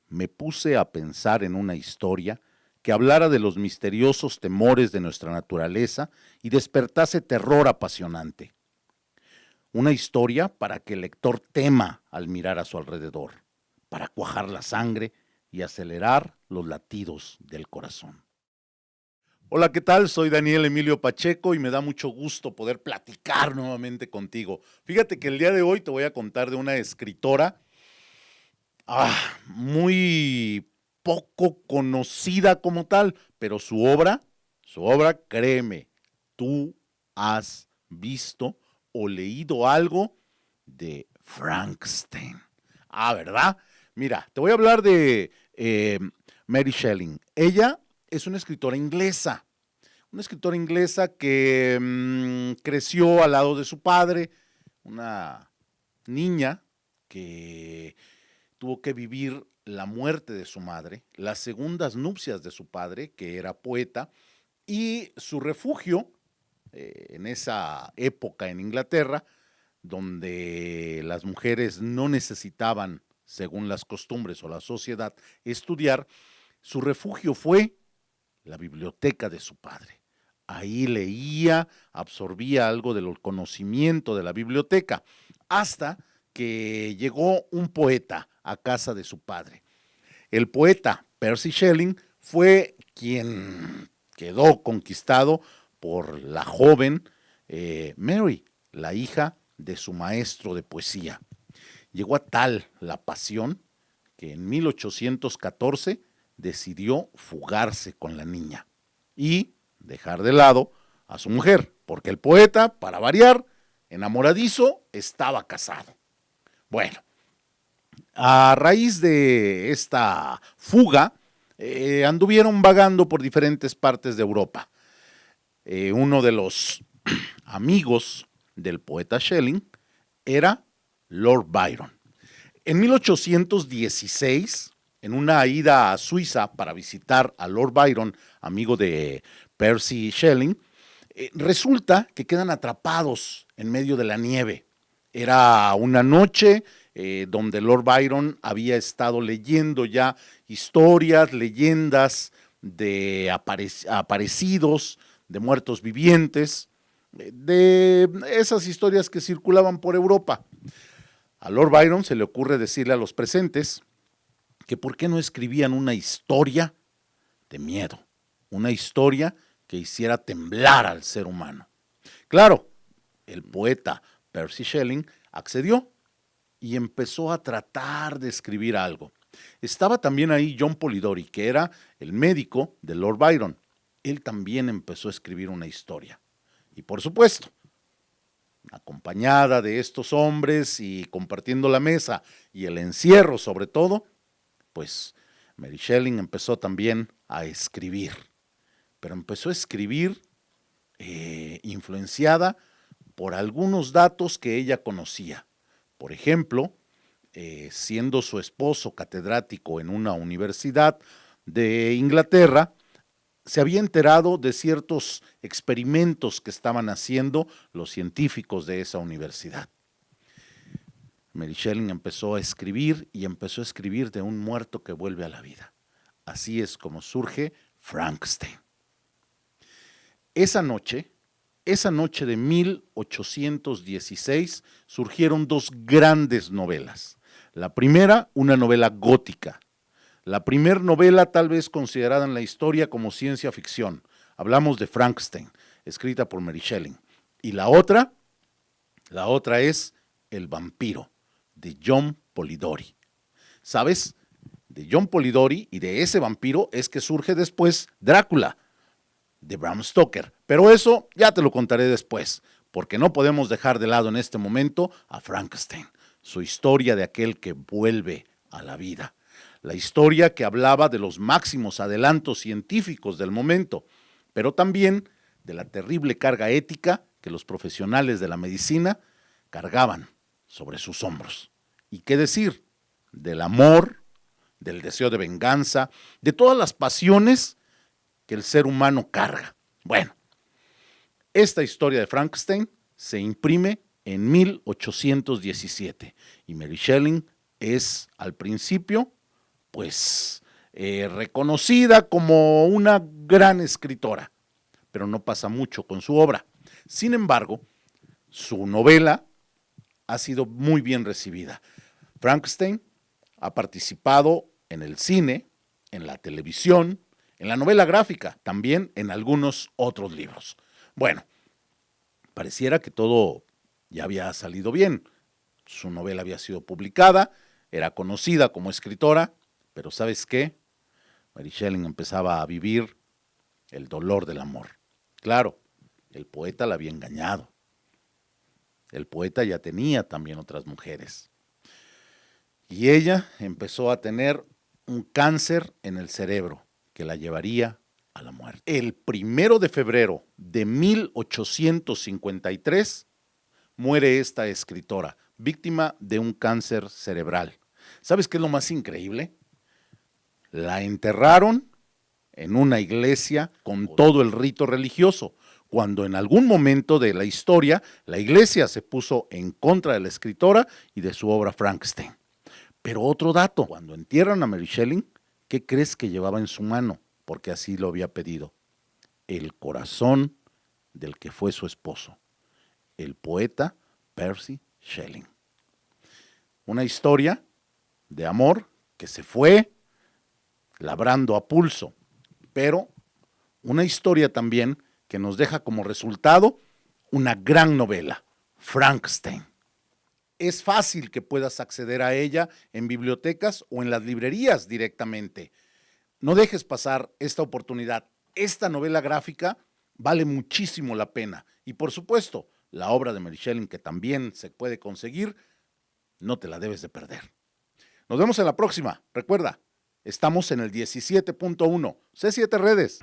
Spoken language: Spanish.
me puse a pensar en una historia que hablara de los misteriosos temores de nuestra naturaleza y despertase terror apasionante. Una historia para que el lector tema al mirar a su alrededor, para cuajar la sangre y acelerar los latidos del corazón. Hola, ¿qué tal? Soy Daniel Emilio Pacheco y me da mucho gusto poder platicar nuevamente contigo. Fíjate que el día de hoy te voy a contar de una escritora muy poco conocida como tal, pero su obra, créeme, tú has visto o leído algo de Frankenstein. ¿Verdad? Mira, te voy a hablar de Mary Shelley. Ella es una escritora inglesa que creció al lado de su padre, una niña que tuvo que vivir la muerte de su madre, las segundas nupcias de su padre, que era poeta, y su refugio en esa época en Inglaterra, donde las mujeres no necesitaban, según las costumbres o la sociedad, estudiar, su refugio fue la biblioteca de su padre. Ahí leía, absorbía algo del conocimiento de la biblioteca, hasta que llegó un poeta a casa de su padre. El poeta Percy Shelley fue quien quedó conquistado por la joven Mary, la hija de su maestro de poesía. Llegó a tal la pasión que en 1814 decidió fugarse con la niña y dejar de lado a su mujer, porque el poeta, para variar, enamoradizo, estaba casado. Bueno, a raíz de esta fuga, anduvieron vagando por diferentes partes de Europa. Uno de los amigos del poeta Shelley era Lord Byron. En 1816, en una ida a Suiza para visitar a Lord Byron, amigo de Percy Shelley, resulta que quedan atrapados en medio de la nieve. Era una noche donde Lord Byron había estado leyendo ya historias, leyendas de aparecidos, de muertos vivientes, de esas historias que circulaban por Europa. A Lord Byron se le ocurre decirle a los presentes que por qué no escribían una historia de miedo, una historia que hiciera temblar al ser humano. Claro, el poeta Percy Shelley accedió y empezó a tratar de escribir algo. Estaba también ahí John Polidori, que era el médico de Lord Byron. Él también empezó a escribir una historia. Y por supuesto, acompañada de estos hombres y compartiendo la mesa y el encierro sobre todo, pues Mary Shelley empezó también a escribir. Pero empezó a escribir influenciada por algunos datos que ella conocía. Por ejemplo, siendo su esposo catedrático en una universidad de Inglaterra, se había enterado de ciertos experimentos que estaban haciendo los científicos de esa universidad. Mary Shelley empezó a escribir y empezó a escribir de un muerto que vuelve a la vida. Así es como surge Frankenstein. Esa noche de 1816, surgieron dos grandes novelas. La primera, una novela gótica. La primera novela tal vez considerada en la historia como ciencia ficción. Hablamos de Frankenstein, escrita por Mary Shelley. Y la otra es El vampiro, de John Polidori. ¿Sabes? De John Polidori y de ese vampiro es que surge después Drácula, de Bram Stoker. Pero eso ya te lo contaré después, porque no podemos dejar de lado en este momento a Frankenstein, su historia de aquel que vuelve a la vida. La historia que hablaba de los máximos adelantos científicos del momento, pero también de la terrible carga ética que los profesionales de la medicina cargaban sobre sus hombros. ¿Y qué decir? Del amor, del deseo de venganza, de todas las pasiones que el ser humano carga. Bueno, esta historia de Frankenstein se imprime en 1817 y Mary Shelley es al principio pues reconocida como una gran escritora, pero no pasa mucho con su obra. Sin embargo, su novela ha sido muy bien recibida. Frankenstein ha participado en el cine, en la televisión, en la novela gráfica, también en algunos otros libros. Bueno, pareciera que todo ya había salido bien. Su novela había sido publicada, era conocida como escritora, pero ¿sabes qué? Mary Shelley empezaba a vivir el dolor del amor. Claro, el poeta la había engañado. El poeta ya tenía también otras mujeres. Y ella empezó a tener un cáncer en el cerebro que la llevaría a la muerte. El 1 de febrero de 1853 muere esta escritora, víctima de un cáncer cerebral. ¿Sabes qué es lo más increíble? La enterraron en una iglesia con todo el rito religioso, cuando en algún momento de la historia la iglesia se puso en contra de la escritora y de su obra Frankenstein. Pero otro dato, cuando entierran a Mary Shelley, ¿qué crees que llevaba en su mano? Porque así lo había pedido. El corazón del que fue su esposo, el poeta Percy Shelley. Una historia de amor que se fue labrando a pulso, pero una historia también que nos deja como resultado una gran novela, Frankenstein. Es fácil que puedas acceder a ella en bibliotecas o en las librerías directamente. No dejes pasar esta oportunidad. Esta novela gráfica vale muchísimo la pena. Y por supuesto, la obra de Mary Shelley, que también se puede conseguir, no te la debes de perder. Nos vemos en la próxima. Recuerda, estamos en el 17.1, C7 Redes.